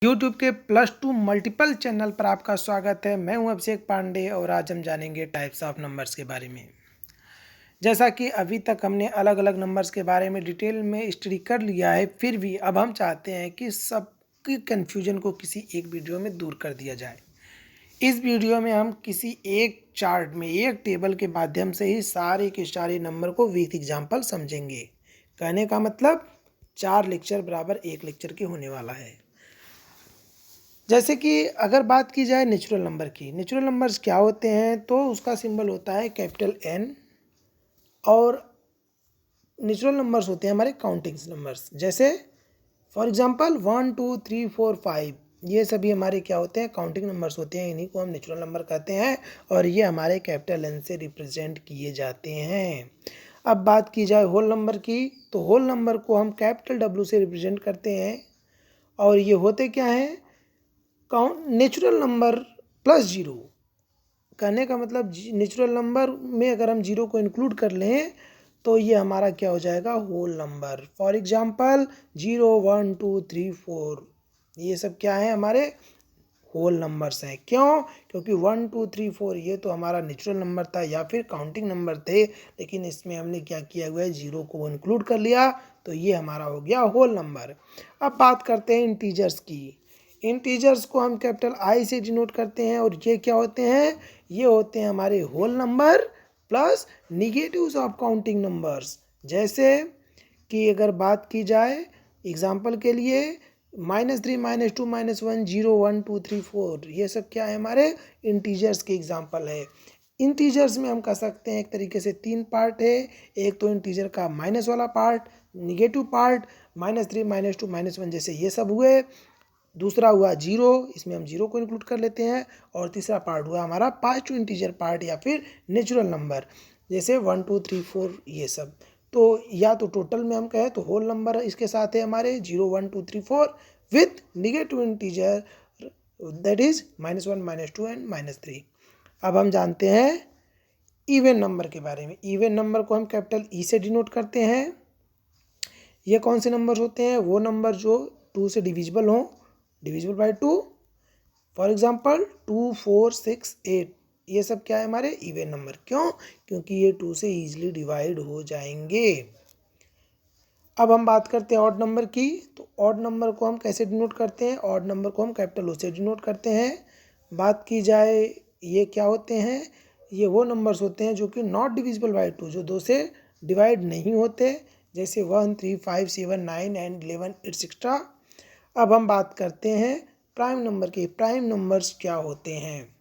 YouTube के +2 multiple channel पर आपका स्वागत है। मैं हूं अभिषेक पांडे और आज हम जानेंगे टाइप्स ऑफ नंबर्स के बारे में। जैसा कि अभी तक हमने अलग अलग नंबर्स के बारे में डिटेल में स्टडी कर लिया है, फिर भी अब हम चाहते हैं कि सबकी कन्फ्यूजन को किसी एक वीडियो में दूर कर दिया जाए। इस वीडियो में हम किसी एक चार्ट में एक टेबल के माध्यम से ही सारे के सारे नंबर को विथ एग्जाम्पल समझेंगे। कहने का मतलब 4 लेक्चर बराबर 1 लेक्चर के होने वाला है। जैसे कि अगर बात की जाए नेचुरल नंबर की, नेचुरल नंबर्स क्या होते हैं तो उसका सिंबल होता है कैपिटल N। और नेचुरल नंबर्स होते हैं हमारे काउंटिंग्स नंबर्स, जैसे फॉर एग्जांपल 1 2 3 4 5, ये सभी हमारे क्या होते हैं, काउंटिंग नंबर्स होते हैं। इन्हीं को हम नेचुरल नंबर कहते हैं और ये हमारे कैपिटल N से रिप्रेजेंट किए जाते हैं। अब बात की जाए होल नंबर की, तो होल नंबर को हम कैपिटल W से रिप्रेजेंट करते हैं और ये होते क्या हैं, नेचुरल नंबर प्लस जीरो। कहने का मतलब नेचुरल नंबर में अगर हम जीरो को इंक्लूड कर लें तो ये हमारा क्या हो जाएगा, होल नंबर। फॉर एग्जांपल 0 1 2 3 4, ये सब क्या है, हमारे होल नंबर्स हैं। क्यों? क्योंकि 1 2 3 4 ये तो हमारा नेचुरल नंबर था या फिर काउंटिंग नंबर थे, लेकिन इसमें हमने क्या किया हुआ है, जीरो को इंक्लूड कर लिया, तो ये हमारा हो गया होल नंबर। अब बात करते हैं इंटीजर्स की। इंटीजर्स को हम कैपिटल I से डिनोट करते हैं और ये क्या होते हैं, ये होते हैं हमारे whole number plus negatives of counting numbers. जैसे कि अगर बात की जाए एग्जांपल के लिए -3 -2 -1 0 1 2 3 4, ये सब क्या है, हमारे इंटीजर्स के एग्जांपल है। इंटीजर्स में हम कह सकते हैं एक तरीके से 3 पार्ट है। एक तो इंटीजर का माइनस वाला पार्ट, निगेटिव पार्ट, -3 -2 -1 जैसे ये सब हुए। दूसरा हुआ जीरो, इसमें हम जीरो को इंक्लूड कर लेते हैं। और तीसरा पार्ट हुआ हमारा पार्ट इंटीजर पार्ट या फिर नेचुरल नंबर, जैसे 1 2 3 4 ये सब। तो या तो टोटल में हम कहें तो होल नंबर इसके साथ है हमारे 0 1 2 3 4 with negative integer, that is -1 -2 and -3। अब हम जानते हैं इवन नंबर के बारे में। इवन नंबर को हम कैपिटल E से डिनोट करते हैं। ये कौन से नंबर होते हैं, वो नंबर जो 2 से डिविजिबल हों, डिविजिबल बाय 2। फॉर एग्जांपल 2 4 6 8, ये सब क्या है, हमारे इवन नंबर। क्यों? क्योंकि ये 2 से ईजिली डिवाइड हो जाएंगे। अब हम बात करते हैं ऑड नंबर की। तो ऑड नंबर को हम कैसे डिनोट करते हैं, ऑड नंबर को हम कैपिटल O से डिनोट करते हैं। बात की जाए ये क्या होते हैं, ये वो नंबर्स होते हैं जो कि नॉट डिविजिबल बाय 2, जो 2 से डिवाइड नहीं होते, जैसे 1 3 5 7 9 एंड 11 एटसेट्रा। अब हम बात करते हैं प्राइम नंबर की। प्राइम नंबर्स क्या होते हैं,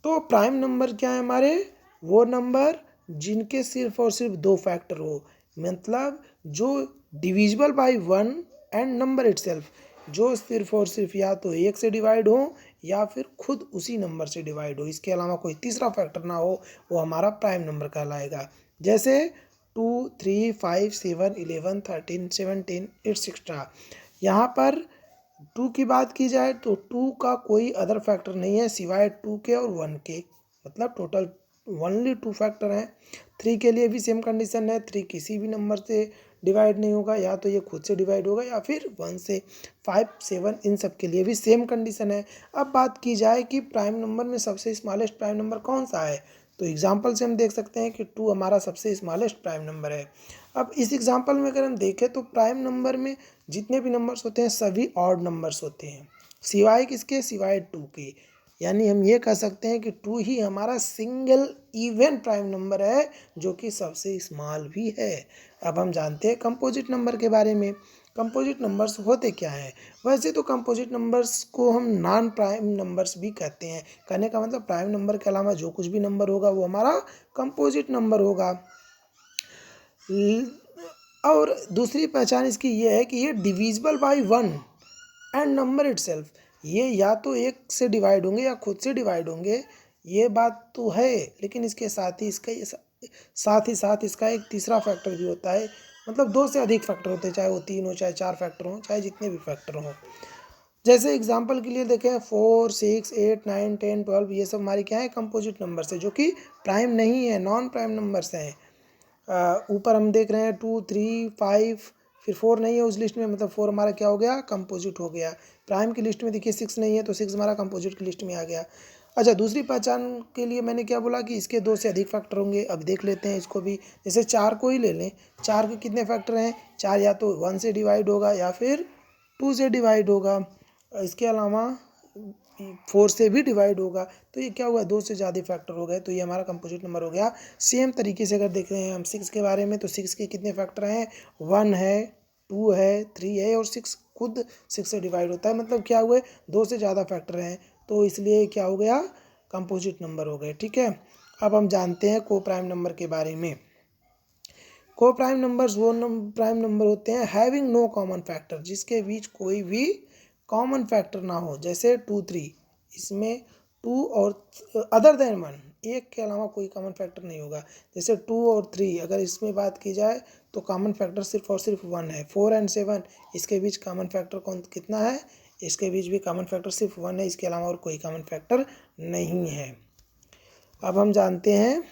तो प्राइम नंबर क्या है हमारे, वो नंबर जिनके सिर्फ और सिर्फ 2 फैक्टर हो, मतलब जो divisible by 1 and number itself, जो सिर्फ और सिर्फ या तो 1 से डिवाइड हो या फिर खुद उसी नंबर से डिवाइड हो, इसके अलावा कोई तीसरा फैक्टर ना हो, वो हमारा प्राइम नंबर कहलाएगा। जैसे 2 3 5 7 11 13 17 एटसेट्रा। यहाँ पर 2 की बात की जाए तो 2 का कोई अदर फैक्टर नहीं है सिवाय 2 के और 1 के, मतलब टोटल ओनली 2 फैक्टर हैं। 3 के लिए भी सेम कंडीशन है, 3 किसी भी नंबर से डिवाइड नहीं होगा, या तो ये खुद से डिवाइड होगा या फिर 1 से। 5 7 इन सब के लिए भी सेम कंडीशन है। अब बात की जाए कि प्राइम नंबर में सबसे स्मॉलेस्ट प्राइम नंबर कौन सा है, तो एग्जाम्पल से हम देख सकते हैं कि 2 हमारा सबसे स्मॉलेस्ट प्राइम नंबर है। अब इस एग्जाम्पल में अगर हम देखें तो प्राइम नंबर में जितने भी नंबर्स होते हैं सभी ऑड नंबर्स होते हैं, सिवाय किसके, सिवाय 2 के। यानी हम ये कह सकते हैं कि 2 ही हमारा सिंगल इवन प्राइम नंबर है जो कि सबसे स्मॉल भी है। अब हम जानते हैं कंपोजिट नंबर के बारे में। कंपोजिट नंबर्स होते क्या हैं, वैसे तो कंपोजिट नंबर्स को हम नॉन प्राइम नंबर्स भी कहते हैं। कहने का मतलब प्राइम नंबर के अलावा जो कुछ भी नंबर होगा वो हमारा कंपोजिट नंबर होगा। और दूसरी पहचान इसकी ये है कि ये divisible by 1 and number itself, ये या तो 1 से डिवाइड होंगे या खुद से डिवाइड होंगे, ये बात तो है, लेकिन इसके साथ ही इसका एक तीसरा फैक्टर भी होता है। मतलब 2 से अधिक फैक्टर होते हैं, चाहे वो 3 हो, चाहे 4 फैक्टर हो, चाहे जितने भी फैक्टर हों। जैसे एग्जांपल के लिए देखें 4 6 8 9 10 12, ये सब हमारी क्या है, कंपोजिट नंबर्स है जो कि प्राइम नहीं है, नॉन प्राइम नंबर्स हैं। ऊपर हम देख रहे हैं 2 3 5, फिर 4 नहीं है उस लिस्ट में, मतलब 4 हमारा क्या हो गया, कंपोजिट हो गया। प्राइम की लिस्ट में देखिए 6 नहीं है तो 6 हमारा कंपोजिट की लिस्ट में आ गया। अच्छा, दूसरी पहचान के लिए मैंने क्या बोला कि इसके 2 से अधिक फैक्टर होंगे। अब देख लेते हैं इसको भी, जैसे 4 को ही ले लें, 4 के कितने फैक्टर हैं, 4 या तो 1 से डिवाइड होगा या फिर 2 से डिवाइड होगा, इसके अलावा 4 से भी डिवाइड होगा। तो ये क्या हुआ, 2 से ज़्यादा फैक्टर हो गए, तो ये हमारा कंपोजिट नंबर हो गया। सेम तरीके से अगर देख रहे हैं हम 6 के बारे में, तो 6 के कितने फैक्टर हैं, 1 है, 2 है, 3 है और 6 खुद 6 से डिवाइड होता है, मतलब क्या हुए, 2 से ज़्यादा फैक्टर हैं, तो इसलिए क्या हो गया, कंपोजिट नंबर हो गए। ठीक है, अब हम जानते हैं को प्राइम नंबर के बारे में। को प्राइम नंबर्स वो प्राइम नंबर होते हैं हैविंग नो कॉमन फैक्टर, जिसके बीच कोई भी कॉमन फैक्टर ना हो। जैसे 2 3, इसमें 2 और अदर देन 1, एक के अलावा कोई कॉमन फैक्टर नहीं होगा। जैसे 2 और 3 अगर इसमें बात की जाए तो कॉमन फैक्टर सिर्फ और सिर्फ 1 है। 4 एंड 7 इसके बीच कॉमन फैक्टर कौन कितना है, इसके बीच भी कॉमन फैक्टर सिर्फ 1 है, इसके अलावा और कोई कॉमन फैक्टर नहीं है। अब हम जानते हैं,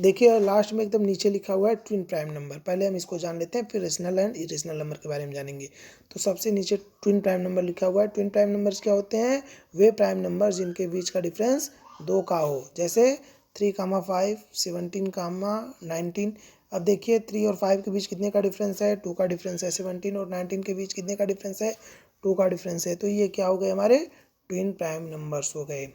देखिए लास्ट में एकदम नीचे लिखा हुआ है ट्विन प्राइम नंबर। पहले हम इसको जान लेते हैं, फिर रेशनल एंड इरेशनल नंबर के बारे में जानेंगे। तो सबसे नीचे ट्विन प्राइम नंबर लिखा हुआ है। ट्विन प्राइम नंबर्स क्या होते हैं, वे प्राइम नंबर जिनके बीच का डिफरेंस 2 का हो। जैसे 3, 5, 17, 19। अब देखिए 3 और 5 के बीच कितने का डिफरेंस है, 2 का डिफरेंस है। 17 और 19 के बीच कितने का डिफरेंस है, 2 का डिफरेंस है। तो ये क्या हो गए, हमारे ट्विन प्राइम नंबर्स हो गए।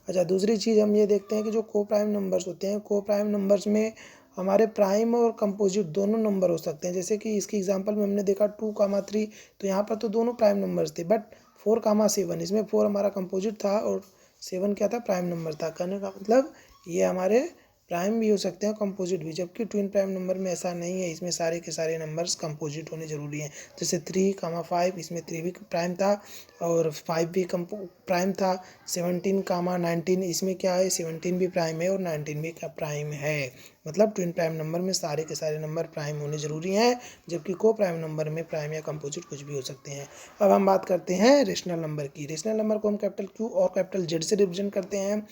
अच्छा, दूसरी चीज़ हम ये देखते हैं कि जो को प्राइम नंबर्स होते हैं, को प्राइम नंबर्स में हमारे प्राइम और कंपोजिट दोनों नंबर हो सकते हैं। जैसे कि इसकी एग्जांपल में हमने देखा 2, 3, तो यहाँ पर तो दोनों प्राइम नंबर्स थे, बट 4, 7 इसमें 4 हमारा कंपोजिट था और 7 क्या था, प्राइम नंबर था। कहने का मतलब ये हमारे प्राइम भी हो सकते हैं, कंपोजिट भी, जबकि ट्विन प्राइम नंबर में ऐसा नहीं है, इसमें सारे के सारे नंबर्स कंपोजिट होने जरूरी हैं। जैसे 3, 5 इसमें 3 भी प्राइम था और 5 भी प्राइम था। 17, 19 इसमें क्या है, 17 भी प्राइम है और 19 भी प्राइम है। मतलब ट्विन प्राइम नंबर में सारे के सारे नंबर प्राइम होने जरूरी हैं, जबकि को प्राइम नंबर में प्राइम या कंपोजिट कुछ भी हो सकते हैं। अब हम बात करते हैं रेशनल नंबर की। रेशनल नंबर को हम कैपिटल क्यू और कैपिटल जेड से रिप्रेजेंट करते हैं।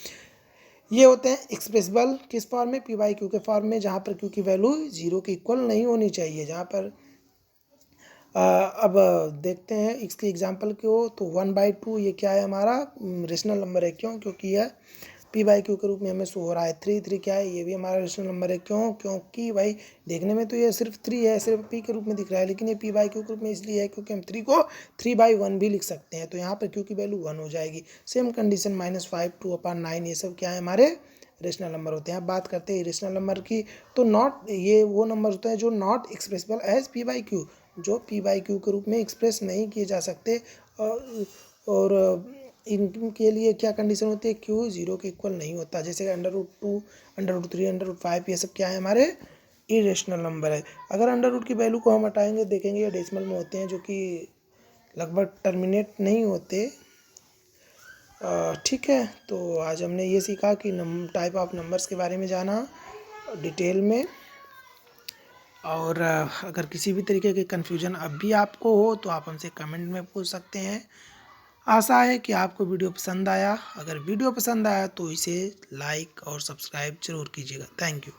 ये होते हैं एक्सप्रेसिबल किस फॉर्म में, पी बाई क्यू के फॉर्म में, जहाँ पर क्यू की वैल्यू 0 के इक्वल नहीं होनी चाहिए। जहाँ पर अब देखते हैं इसकी एग्जांपल को, तो 1/2 ये क्या है, हमारा रेशनल नंबर है। क्यों, क्योंकि यह पी बाई क्यू के रूप में हमें शो हो रहा है। 3 क्या है, ये भी हमारा रेशनल नंबर है। क्यों, क्योंकि भाई देखने में तो ये सिर्फ 3 है, सिर्फ पी के रूप में दिख रहा है, लेकिन ये पी बाई क्यू के रूप में इसलिए है क्योंकि हम 3 को 3/1 भी लिख सकते हैं, तो यहाँ पर क्यू की वैल्यू 1 हो जाएगी। सेम कंडीशन -5, 2/9 ये सब क्या है, हमारे रेशनल नंबर होते हैं। अब बात करते हैं इरेशनल नंबर की। तो नॉट, ये वो नंबर होते हैं जो not expressible as p by q, जो पी बाई क्यू के रूप में एक्सप्रेस नहीं किए जा सकते। और इनके लिए क्या कंडीशन होती है, क्यू 0 के इक्वल नहीं होता। जैसे √2, √3, √5 ये सब क्या है, हमारे इरेशनल नंबर है। अगर अंडर की वैल्यू को हम हटाएंगे, देखेंगे ये डेसिमल में होते हैं, जो कि लगभग टर्मिनेट नहीं होते। ठीक है, तो आज हमने ये सीखा कि टाइप ऑफ नंबर्स के बारे में जाना डिटेल में। और अगर किसी भी तरीके की कन्फ्यूजन अब भी आपको हो तो आप हमसे कमेंट में पूछ सकते हैं। आशा है कि आपको वीडियो पसंद आया। अगर वीडियो पसंद आया तो इसे लाइक और सब्सक्राइब जरूर कीजिएगा। Thank you.